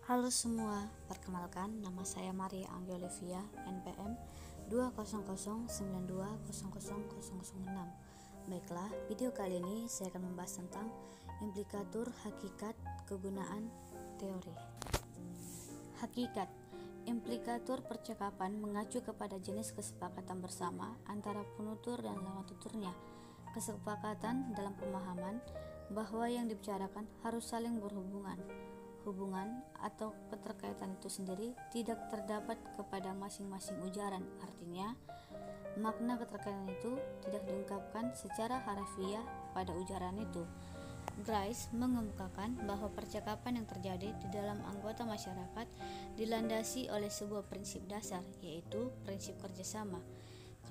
Halo semua, perkenalkan nama saya Maria Anggi Olivia, NPM 20092000006. Baiklah, video kali ini saya akan membahas tentang implikatur, hakikat, kegunaan, teori. Hakikat. Implikatur percakapan mengacu kepada jenis kesepakatan bersama antara penutur dan lawan tuturnya. Kesepakatan dalam pemahaman bahwa yang dibicarakan harus saling berhubungan. Hubungan atau keterkaitan itu sendiri tidak terdapat kepada masing-masing ujaran. Artinya, makna keterkaitan itu tidak diungkapkan secara harafiah pada ujaran itu. Grice mengemukakan bahwa percakapan yang terjadi di dalam anggota masyarakat dilandasi oleh sebuah prinsip dasar, yaitu prinsip kerjasama.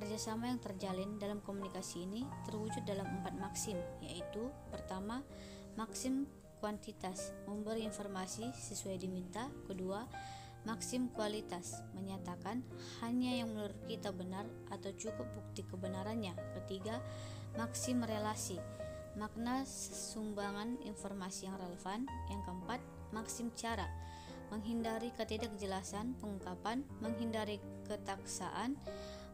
Kerjasama yang terjalin dalam komunikasi ini terwujud dalam 4 maksim, yaitu pertama, maksim kuantitas, memberi informasi sesuai diminta. Kedua, maksim kualitas, menyatakan hanya yang menurut kita benar atau cukup bukti kebenarannya. Ketiga, maksim relasi, makna sumbangan informasi yang relevan. Yang keempat, maksim cara, menghindari ketidakjelasan pengungkapan, menghindari ketaksaan,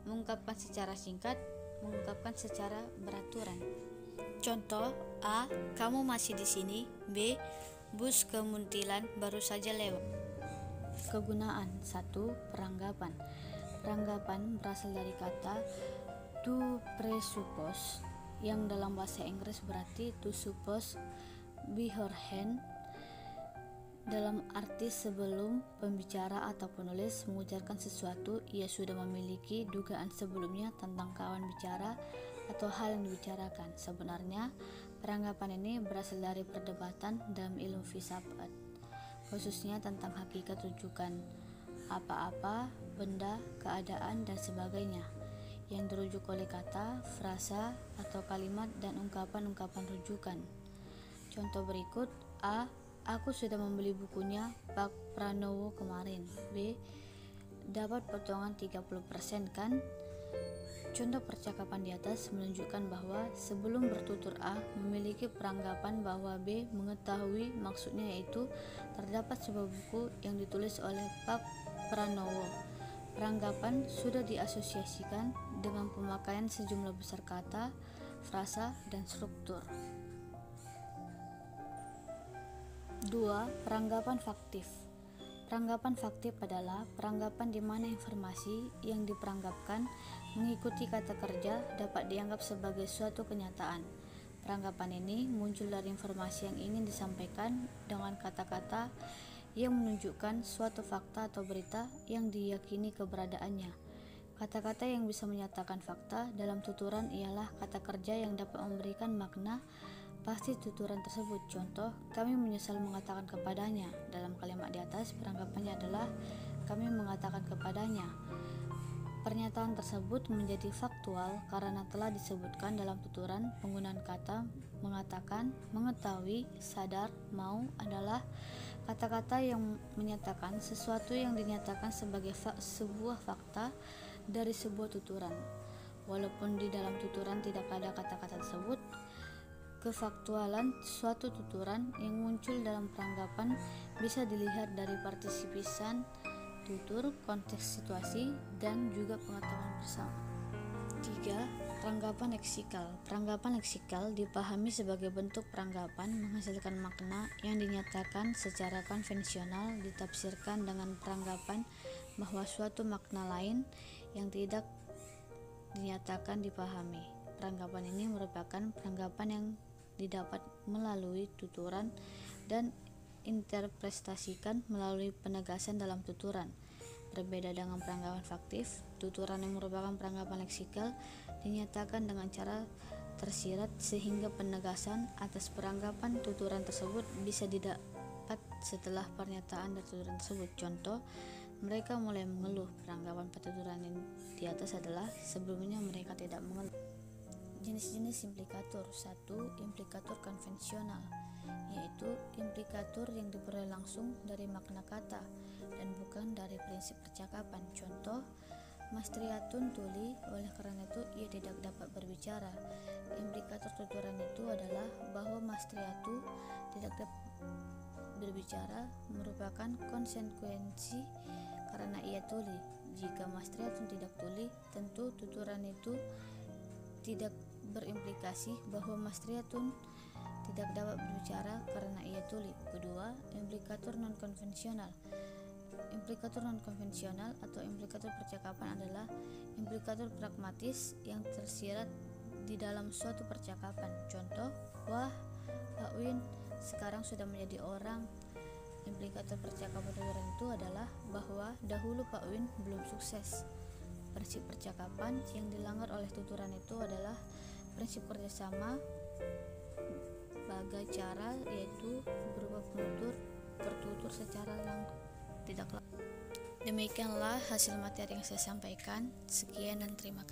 mengungkapkan secara singkat, mengungkapkan secara beraturan. Contoh: A. Kamu masih di sini. B. Bus ke Muntilan baru saja lewat. Kegunaan. 1. Peranggapan. Peranggapan berasal dari kata to presuppose, yang dalam bahasa Inggris berarti to suppose beforehand, dalam arti sebelum pembicara atau penulis mengucapkan sesuatu, ia sudah memiliki dugaan sebelumnya tentang kawan bicara atau hal yang dibicarakan. Sebenarnya, peranggapan ini berasal dari perdebatan dalam ilmu filsafat, khususnya tentang hakikat rujukan apa-apa, benda, keadaan, dan sebagainya, yang dirujuk oleh kata, frasa, atau kalimat dan ungkapan-ungkapan rujukan. Contoh berikut: A. Aku sudah membeli bukunya Pak Pranowo kemarin. B. Dapat potongan 30% kan? Contoh percakapan di atas menunjukkan bahwa sebelum bertutur A memiliki peranggapan bahwa B mengetahui maksudnya, yaitu terdapat sebuah buku yang ditulis oleh Pak Pranowo. Peranggapan sudah diasosiasikan dengan pemakaian sejumlah besar kata, frasa, dan struktur. 2. Peranggapan faktif. Peranggapan faktif adalah peranggapan di mana informasi yang diperanggapkan mengikuti kata kerja dapat dianggap sebagai suatu kenyataan. Peranggapan ini muncul dari informasi yang ingin disampaikan dengan kata-kata yang menunjukkan suatu fakta atau berita yang diyakini keberadaannya. Kata-kata yang bisa menyatakan fakta dalam tuturan ialah kata kerja yang dapat memberikan makna pasti tuturan tersebut. Contoh: kami menyesal mengatakan kepadanya. Dalam kalimat di atas, peranggapannya adalah kami mengatakan kepadanya. Pernyataan tersebut menjadi faktual karena telah disebutkan dalam tuturan. Penggunaan kata mengatakan, mengetahui, sadar, mau adalah kata-kata yang menyatakan sesuatu yang dinyatakan sebagai sebuah fakta dari sebuah tuturan. Walaupun di dalam tuturan tidak ada kata-kata tersebut, kefaktualan suatu tuturan yang muncul dalam peranggapan bisa dilihat dari partisipisan tutur, konteks situasi, dan juga pengetahuan bersama. 3. Peranggapan leksikal. Peranggapan leksikal dipahami sebagai bentuk peranggapan menghasilkan makna yang dinyatakan secara konvensional ditafsirkan dengan peranggapan bahwa suatu makna lain yang tidak dinyatakan dipahami. Peranggapan ini merupakan peranggapan yang didapat melalui tuturan dan interpretasikan melalui penegasan dalam tuturan. Berbeda dengan peranggapan faktif, tuturan yang merupakan peranggapan leksikal dinyatakan dengan cara tersirat sehingga penegasan atas peranggapan tuturan tersebut bisa didapat setelah pernyataan dan tuturan tersebut. Contoh: mereka mulai mengeluh. Peranggapan tuturan yang di atas adalah sebelumnya mereka tidak mengeluh. Jenis-jenis implikatur. 1. Implikatur konvensional, yaitu implikatur yang diperoleh langsung dari makna kata dan bukan dari prinsip percakapan. Contoh: Mastriatun tuli, oleh karena itu ia tidak dapat berbicara. Implikatur tuturan itu adalah bahwa Mastriatu tidak berbicara merupakan konsekuensi karena ia tuli. Jika Mas Triatun tidak tuli, tentu tuturan itu tidak berimplikasi bahwa Mas Triatun tidak dapat berbicara karena ia tuli. Kedua, implikator non-konvensional. Implikator non-konvensional atau implikator percakapan adalah implikator pragmatis yang tersirat di dalam suatu percakapan. Contoh, wah, Pak Win sekarang sudah menjadi orang. Implikator percakapan tuturan itu adalah bahwa dahulu Pak Win belum sukses. Prinsip percakapan yang dilanggar oleh tuturan itu adalah prinsip kerjasama bagai cara, yaitu berupa penutur bertutur secara tidak langsung. Demikianlah hasil materi yang saya sampaikan. Sekian dan terima kasih.